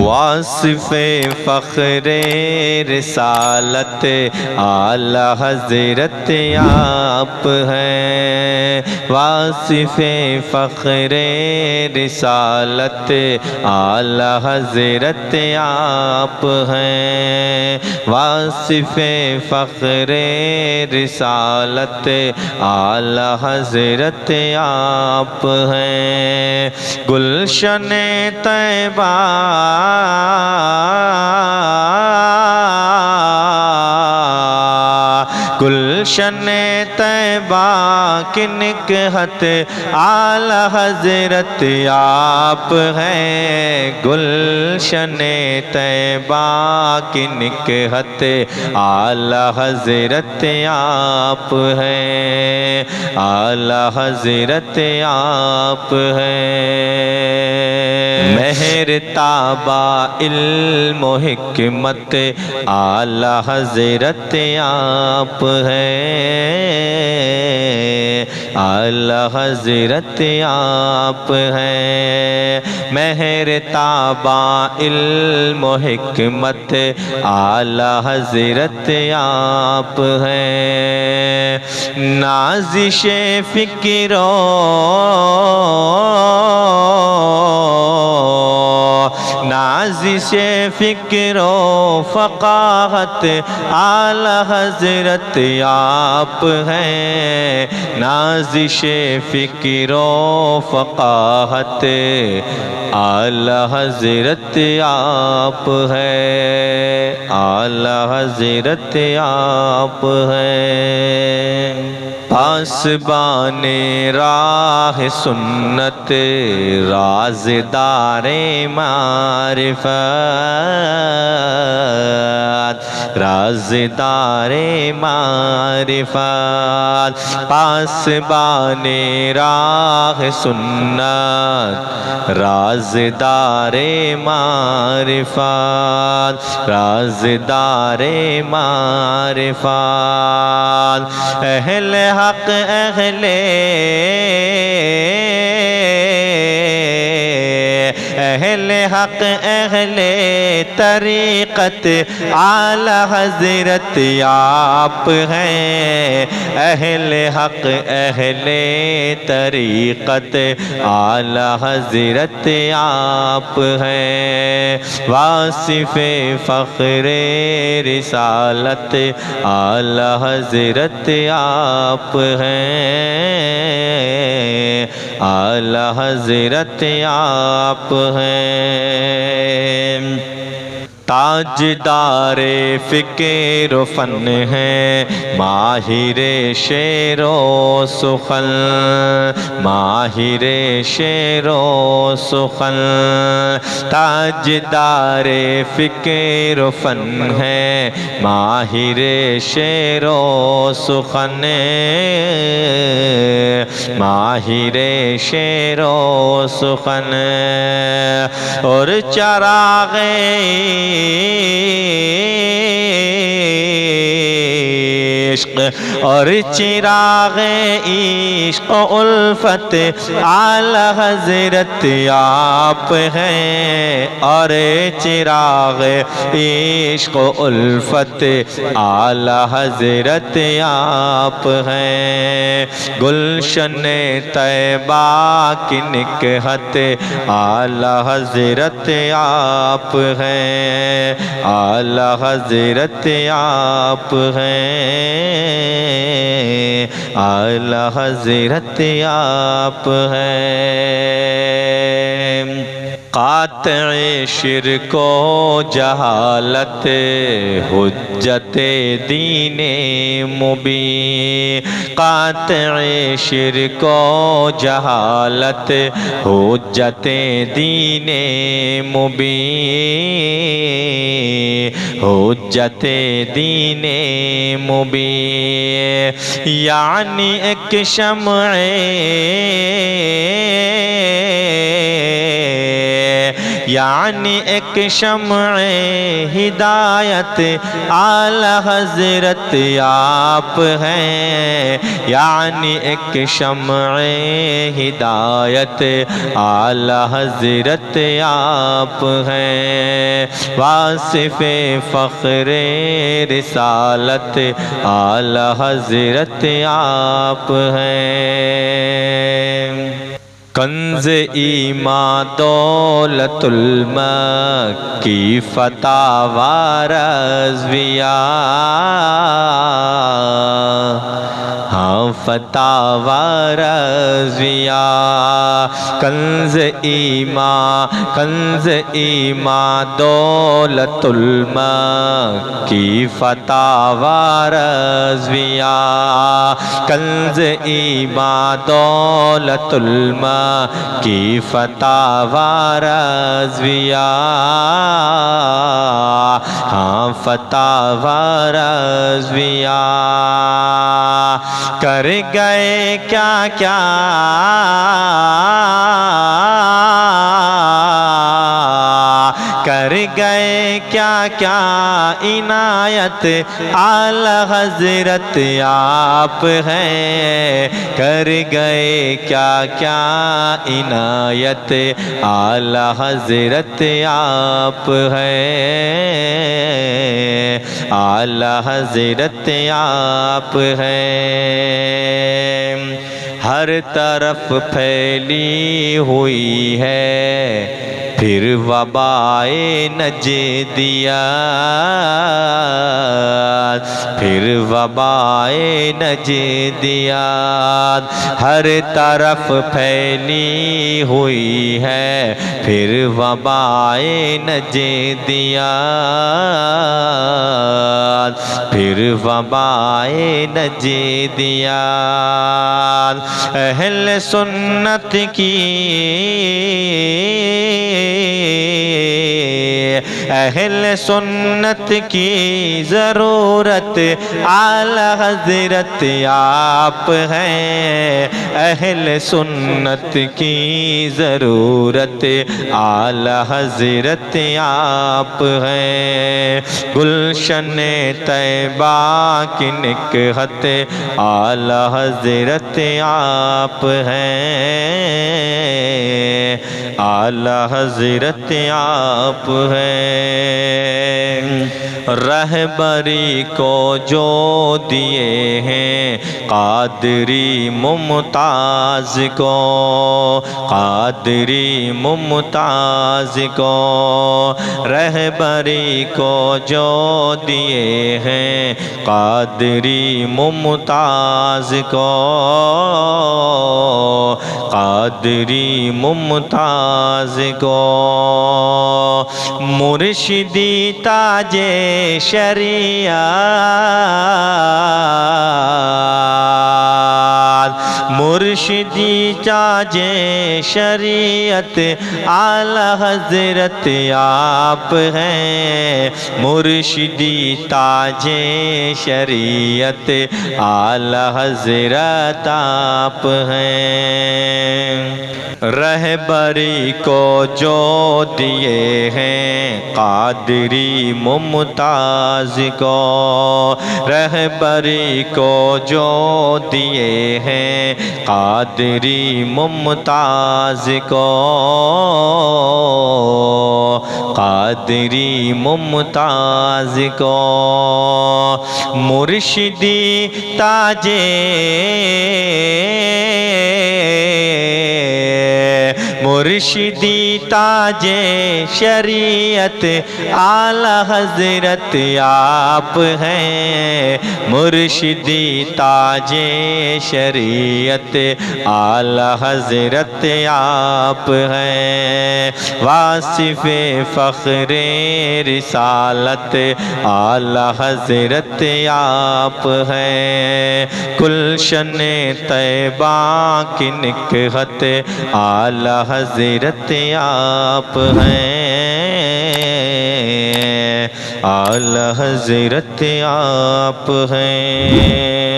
واصف فخر رسالت اعلی حضرت آپ ہیں، واصف فخر رسالت اعلی حضرت آپ ہیں، واصف فخر رسالت اعلی حضرت آپ ہیں۔ گلشن طیبہ گلشن طیبہ کی نکہت اعلی حضرت آپ ہیں، گلشن طیبہ کی نکہت اعلی حضرت آپ ہیں، اعلی حضرت آپ ہیں۔ مہر تابہ علم و حکمت اعلی حضرت آپ ہیں، اعلی حضرت آپ ہیں۔ مہر تابہ علم و حکمت اعلی حضرت آپ ہیں۔ نازش فکر نازش فکر و فقاہت اعلی حضرت آپ ہیں، نازش فکر و فقاہت اعلی حضرت آپ ہیں، اعلی حضرت آپ ہیں۔ پاسبان راہ سنت رازدار معرفت، رازدار معرفت، پاسبان راہ سنت رازدار معرفت، رازدار معرفت، اہل حق اہل حق اہل طریقت اعلی حضرت آپ ہیں، اہل حق اہل طریقت اعلی حضرت آپ ہیں۔ واصف فخر رسالت اعلی حضرت آپ ہیں، اعلی حضرت آپ ہیں۔ تاجدار فکر و فن ہے، ماہر شعر و سخن، ماہر شعر و سخن، تاجدار فکر و فن ہے، ماہر شعر و سخن، ماہر شعر و سخن، اور چراغ عشق اور چراغ عشق و الفت اعلی حضرت آپ ہیں، اور چراغ عشق و الفت اعلی حضرت آپ ہیں۔ گلشن طیبہ کی نکہت اعلی حضرت آپ ہیں، اعلی حضرت آپ ہیں، اعلی حضرت آپ ہیں۔ قاطع شرک و جہالت حجت دین مبین، قاطع شرک و جہالت حجت دین مبین، حجت دین مبین، یعنی ایک شمع یعنی ایک شمع ہدایت اعلی حضرت آپ ہیں، یعنی ایک شمع ہدایت اعلی حضرت آپ ہیں، واصف فخر رسالت اعلی حضرت آپ ہیں، کنز ایمان دولت المکی فتح و رضویہ، ہاں فتح و رضویہ، کنز ایمان دولت المکی فتح و رضویہ، کنز ایمان دولت المکی فتح و رضویہ، ہاں فتح و رضویہ، کر گئے کیا کیا کر گئے کیا کیا عنایت اعلی حضرت آپ ہیں، کر گئے کیا کیا عنایت اعلی حضرت آپ ہیں، اعلی حضرت آپ ہیں، ہر طرف پھیلی ہوئی ہے پھر وبائے نجدیہ، پھر وبائے نجدیہ، ہر طرف پھیلی ہوئی ہے پھر وبائے نجدیہ، پھر وبائے نجدیہ، اہل سنت کی اہل سنت کی ضرورت اعلی حضرت آپ ہیں، اہل سنت کی ضرورت اعلی حضرت آپ ہیں، گلشن طیبہ کی نکہت اعلی حضرت آپ ہیں، اعلی حضرت آپ ہیں، رہبری کو جو دیے ہیں قادری ممتاز کو، قادری ممتاز کو، رہبری کو جو دیے ہیں قادری ممتاز کو، قادری ممتاز کو، مرشدی تاج شریعت، مرشدی تاج شریعت اعلی حضرت آپ ہیں، مرشدی تاج شریعت اعلی حضرت آپ ہیں، رہبری کو جو دیے ہیں قادری ممتاز کو، رہبری کو جو دیے ہیں قادری ممتاز کو، قادری ممتاز کو، مرشدی تاج مرشدی تاج شریعت اعلی حضرت آپ ہیں، مرشدی تاج شریعت اعلی حضرت آپ ہیں، واصف فخر رسالت اعلی حضرت آپ ہیں، گلشن طیبہ کی نکہت اعلی حضرت آپ ہیں، اعلی حضرت آپ ہیں۔